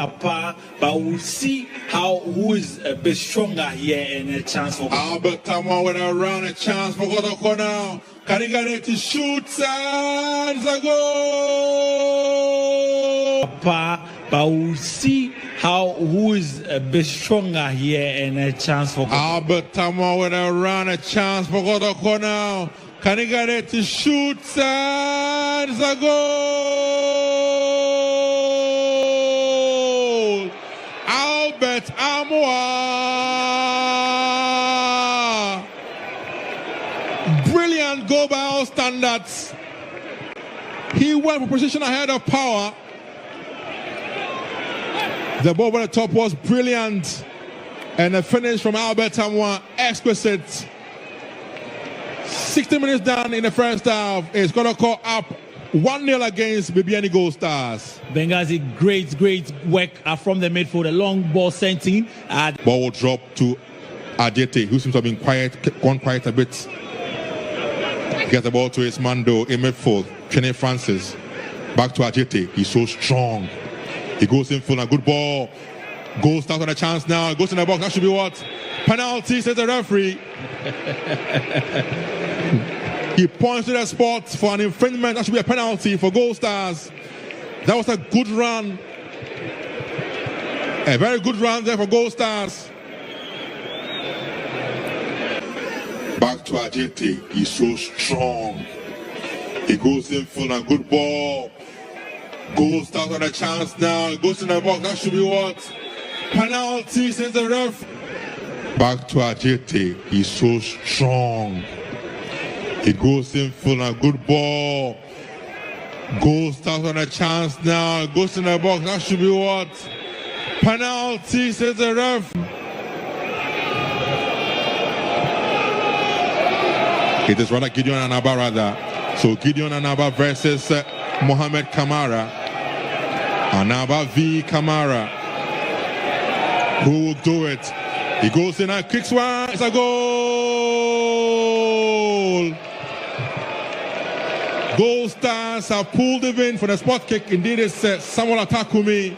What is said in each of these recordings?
But we'll see who is a bit stronger here and a chance for Albert Tamwa with a round, a chance for Kotoko now. Can he get it to shoot? And it's a goal! But we'll see who is a bit stronger here and a chance for Albert Tamwa with a round, a chance for Kotoko now. Can he get it to shoot? And it's a goal! Albert Amwa. Brilliant goal by all standards. He went for position ahead of power. The ball on the top was brilliant. And the finish from Albert Amwa, exquisite. 60 minutes down in the first half. It's going to call up 1-0 against Bibiani Goldstars. Benghazi, great work from the midfield. A long ball sent in. Ball will drop to Ajete, who seems to have been gone quiet a bit. Gets the ball to his Mando in midfield. Kenny Francis. Back to Ajete. He's so strong. He goes in full. A good ball. Goldstars on a chance now. Goes in the box. That should be what? Penalty, says the referee. He points to the spot for an infringement. That should be a penalty for Goldstars. That was a good run. A very good run there for Goldstars. Back to Ajete. He's so strong. He goes in full. A good ball. Goldstars on a chance now. He goes in the box. That should be what? Penalty, says the ref. Back to Ajete. He's so strong. He goes in full. A good ball. Goldstars on a chance now. Goes in the box. That should be what? Penalty, says the ref. It is rather Gideon Anaba rather. So Gideon Anaba versus Mohamed Kamara. Anaba v Kamara. Who will do it? He goes in and kicks one. It's a goal. Goldstars have pulled him in for the spot kick. Indeed, it's Samuel Atakumi.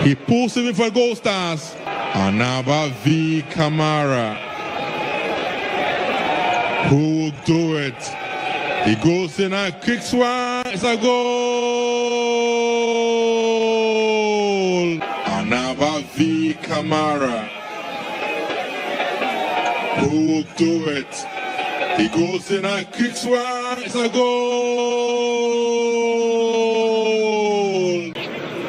He pulls him in for Goldstars. Anaba v Kamara. Who will do it? He goes in and kicks one. It's a goal. Anaba v Kamara. Who will do it? He goes in and kicks one. It's a goal.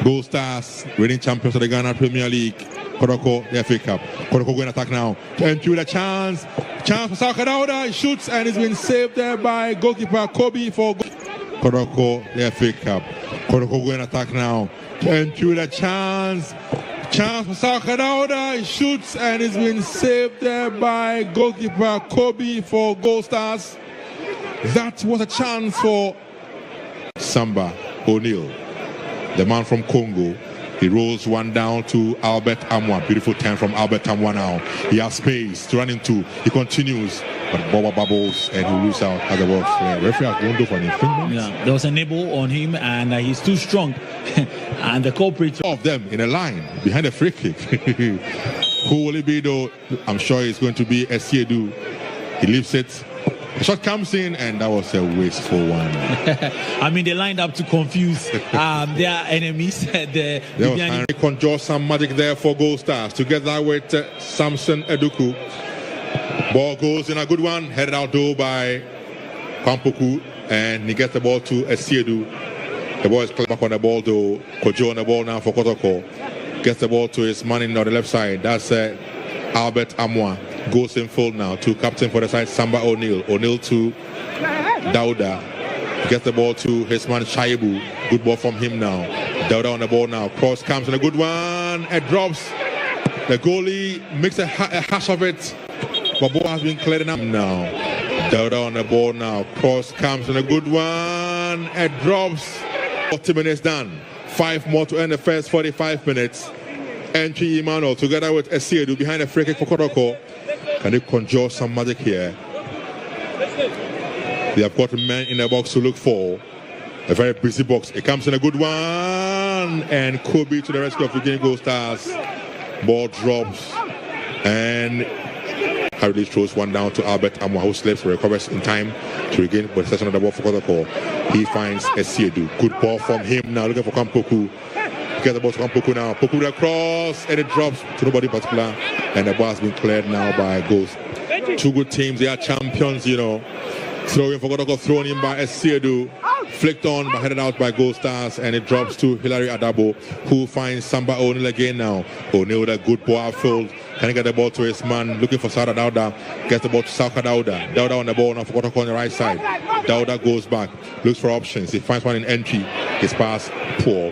Goldstars, reigning champions of the Ghana Premier League. Kotoko, the FA Cup. Kotoko going to attack now. Entry with a chance. Chance for Saka Dauda. He shoots and it's been saved there by goalkeeper Kobe for Kotoko, the FA Cup. Kotoko going to attack now. Entry with a chance. Chance for Saka Dauda. He shoots and it's been saved there by goalkeeper Kobe for Goldstars. That was a chance for Samba O'Neill, the man from Congo. He rolls one down to Albert Amwa. Beautiful turn from Albert Amwa now. He has space to run into. He continues, but Boba bubbles and he loses out as the ball. Referee has won for an infringement. Yeah, there was a nibble on him and he's too strong. And the culprit of them in a line behind the free kick. Who will it be though? I'm sure it's going to be Esiedu. He leaves it. The shot comes in and that was a wasteful one. I mean, they lined up to confuse their enemies. They conjure some magic there for Goldstars together with Samson Eduku. Ball goes in a good one, headed out though by Pampoku, and he gets the ball to Esiedu. The ball is clear back on the ball though. Kojo on the ball now for Kotoko. Gets the ball to his man on the left side. That's Albert Amwa. Goes in full now to captain for the side, Samba O'Neill. O'Neill to Dauda. Gets the ball to his man Shaibu. Good ball from him now. Dauda on the ball now. Cross comes and a good one. It drops. The goalie makes a hash of it. But ball has been cleared up now. Dauda on the ball now. Cross comes and a good one. It drops. 40 minutes done. 5 more to end the first 45 minutes. Entry Emmanuel together with Esiedu behind the free kick for Kotoko. Can they conjure some magic here? They have got men in the box to look for. A very busy box. It comes in a good one. And Kobe to the rescue of the game. Goldstars. Ball drops. And Harry throws one down to Albert Amwa, who slips, recovers in time to regain possession of the ball for Kotoko. He finds Esiedu. Good ball from him now, looking for Kampoku. Get the ball to Kampoku now. Poku across, and it drops to nobody particular. And the ball has been cleared now by Ghost. Two good teams, they are champions, you know. Throwing for Kotoko, thrown in by Esiedu. Flicked on, but headed out by Goldstars, and it drops to Hilary Adabo, who finds Samba O'Neill again now. O'Neill with a good ball outfield. Can he get the ball to his man? Looking for Sada Dauda. Gets the ball to Sauka Dauda. Dauda on the ball now for Kotoko on the right side. Dauda goes back. Looks for options. He finds one in entry. His pass poor.